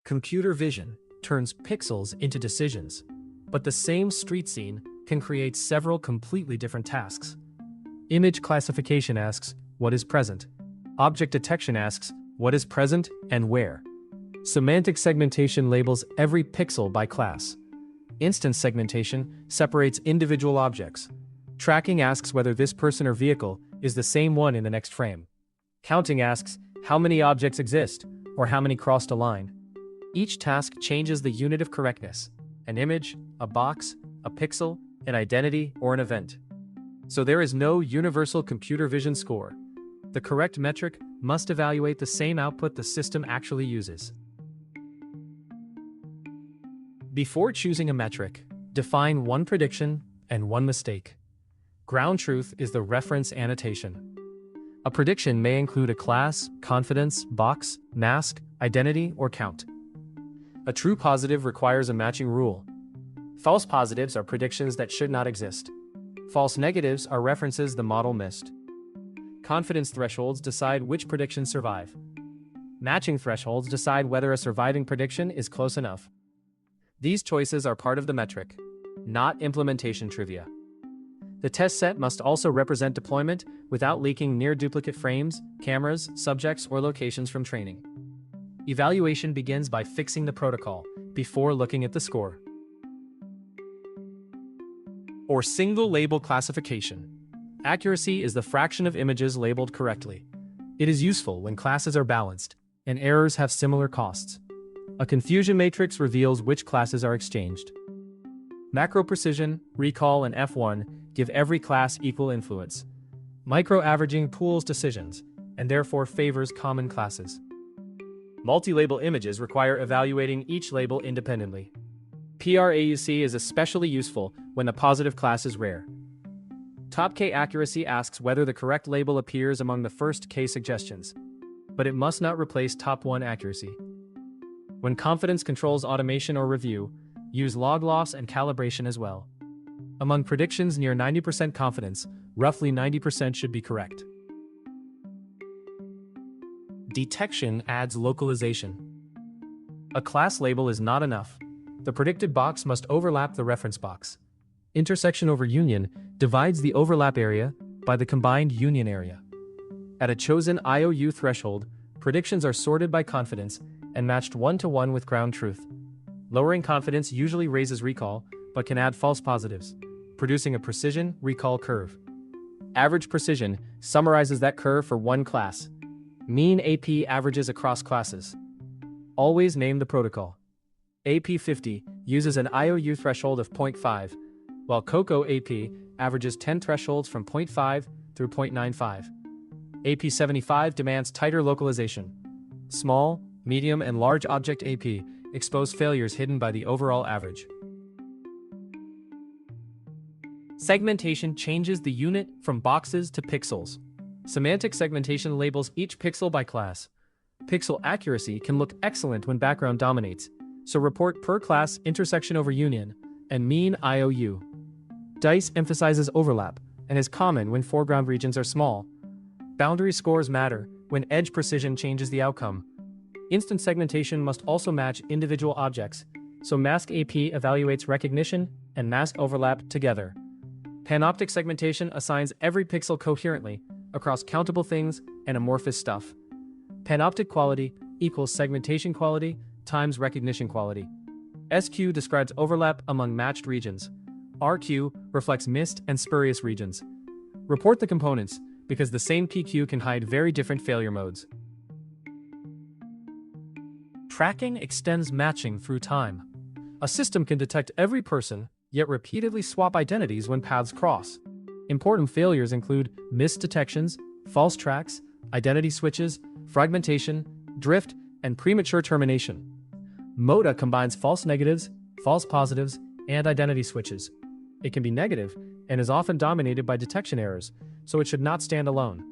Computer vision turns pixels into decisions, but the same street scene can create several completely different tasks. Image classification asks, what is present? Object detection asks, what is present and where? Semantic segmentation labels every pixel by class. Instance segmentation separates individual objects. Tracking asks whether this person or vehicle is the same one in the next frame. Counting asks how many objects exist or how many crossed a line. Each task changes the unit of correctness: an image, a box, a pixel, an identity, or an event. So there is no universal computer vision score. The correct metric must evaluate the same output the system actually uses. Before choosing a metric, define one prediction and one mistake. Ground truth is the reference annotation. A prediction may include a class, confidence, box, mask, identity, or count. A true positive requires a matching rule. False positives are predictions that should not exist. False negatives are references the model missed. Confidence thresholds decide which predictions survive. Matching thresholds decide whether a surviving prediction is close enough. These choices are part of the metric, not implementation trivia. The test set must also represent deployment without leaking near duplicate frames, cameras, subjects, or locations from training. Evaluation begins by fixing the protocol before looking at the score. Or single label classification. Accuracy is the fraction of images labeled correctly. It is useful when classes are balanced and errors have similar costs. A confusion matrix reveals which classes are exchanged. Macro precision, recall, and F1 give every class equal influence. Micro-averaging pools decisions, and therefore favors common classes. Multi-label images require evaluating each label independently. PR-AUC is especially useful when a positive class is rare. Top K accuracy asks whether the correct label appears among the first K suggestions, but it must not replace top 1 accuracy. When confidence controls automation or review, use log loss and calibration as well. Among predictions near 90% confidence, roughly 90% should be correct. Detection adds localization. A class label is not enough. The predicted box must overlap the reference box. Intersection over union divides the overlap area by the combined union area. At a chosen IoU threshold, predictions are sorted by confidence and matched one-to-one with ground truth. Lowering confidence usually raises recall, but can add false positives, producing a precision recall curve. Average precision summarizes that curve for one class. Mean AP averages across classes. Always name the protocol. AP50 uses an IoU threshold of 0.5, while COCO AP averages 10 thresholds from 0.5 through 0.95. AP75 demands tighter localization. Small, medium, and large object AP expose failures hidden by the overall average. Segmentation changes the unit from boxes to pixels. Semantic segmentation labels each pixel by class. Pixel accuracy can look excellent when background dominates, so report per class intersection over union and mean IoU. DICE emphasizes overlap and is common when foreground regions are small. Boundary scores matter when edge precision changes the outcome. Instance segmentation must also match individual objects, so mask AP evaluates recognition and mask overlap together. Panoptic segmentation assigns every pixel coherently across countable things and amorphous stuff. Panoptic quality equals segmentation quality times recognition quality. SQ describes overlap among matched regions. RQ reflects missed and spurious regions. Report the components, because the same PQ can hide very different failure modes. Tracking extends matching through time. A system can detect every person, yet repeatedly swap identities when paths cross. Important failures include missed detections, false tracks, identity switches, fragmentation, drift, and premature termination. MOTA combines false negatives, false positives, and identity switches. It can be negative and is often dominated by detection errors, so it should not stand alone.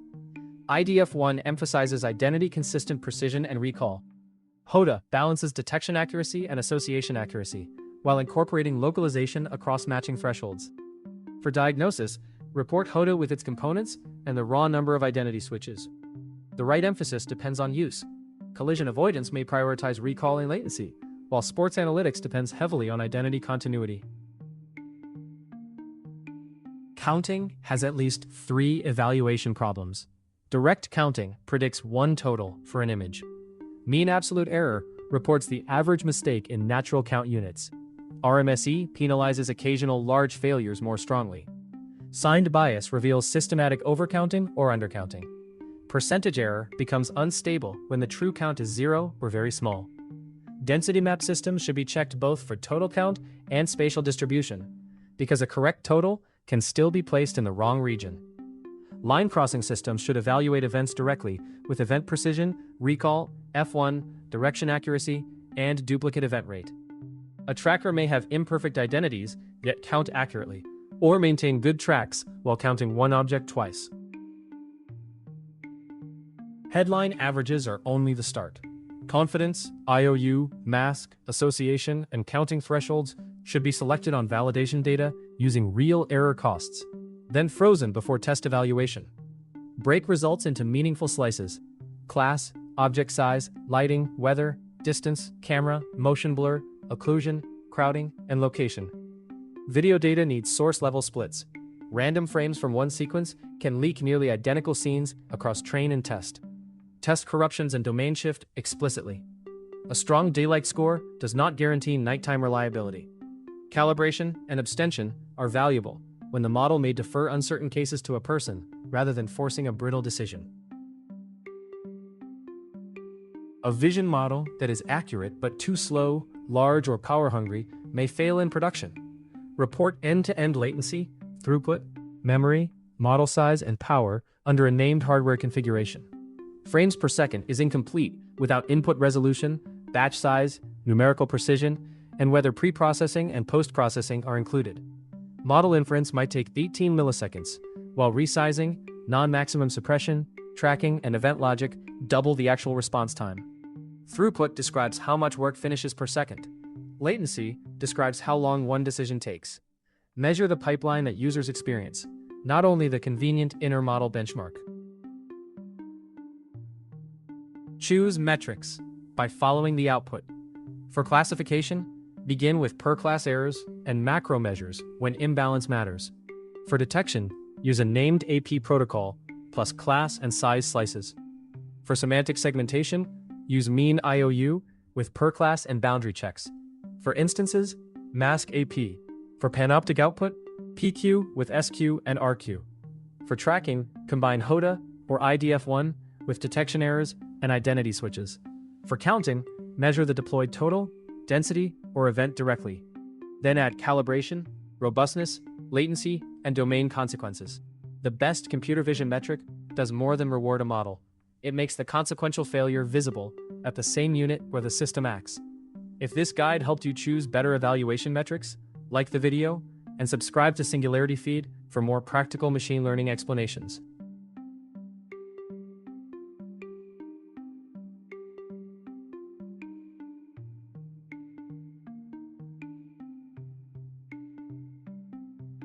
IDF1 emphasizes identity-consistent precision and recall. HOTA balances detection accuracy and association accuracy, while incorporating localization across matching thresholds. For diagnosis, report HOTA with its components and the raw number of identity switches. The right emphasis depends on use. Collision avoidance may prioritize recall and latency, while sports analytics depends heavily on identity continuity. Counting has at least 3 evaluation problems. Direct counting predicts one total for an image. Mean absolute error reports the average mistake in natural count units. RMSE penalizes occasional large failures more strongly. Signed bias reveals systematic overcounting or undercounting. Percentage error becomes unstable when the true count is 0 or very small. Density map systems should be checked both for total count and spatial distribution, because a correct total can still be placed in the wrong region. Line crossing systems should evaluate events directly with event precision, recall, F1, direction accuracy, and duplicate event rate. A tracker may have imperfect identities, yet count accurately, or maintain good tracks while counting one object twice. Headline averages are only the start. Confidence, IoU, mask, association, and counting thresholds should be selected on validation data using real error costs, then frozen before test evaluation. Break results into meaningful slices: class, object size, lighting, weather, distance, camera, motion blur, occlusion, crowding, and location. Video data needs source-level splits. Random frames from one sequence can leak nearly identical scenes across train and test. Test corruptions and domain shift explicitly. A strong daylight score does not guarantee nighttime reliability. Calibration and abstention are valuable when the model may defer uncertain cases to a person rather than forcing a brittle decision. A vision model that is accurate but too slow, large, or power-hungry may fail in production. Report end-to-end latency, throughput, memory, model size, and power under a named hardware configuration. Frames per second is incomplete without input resolution, batch size, numerical precision, and whether pre-processing and post-processing are included. Model inference might take 18 milliseconds, while resizing, non-maximum suppression, tracking, and event logic double the actual response time. Throughput describes how much work finishes per second. Latency describes how long one decision takes. Measure the pipeline that users experience, not only the convenient inner model benchmark. Choose metrics by following the output. For classification, begin with per-class errors and macro measures when imbalance matters. For detection, use a named AP protocol plus class and size slices. For semantic segmentation, use mean IoU with per-class and boundary checks. For instances, mask AP. For panoptic output, PQ with SQ and RQ. For tracking, combine HOTA or IDF1 with detection errors and identity switches. For counting, measure the deployed total, density, or event directly. Then add calibration, robustness, latency, and domain consequences. The best computer vision metric does more than reward a model. It makes the consequential failure visible at the same unit where the system acts. If this guide helped you choose better evaluation metrics, like the video and subscribe to Singularity Feed for more practical machine learning explanations.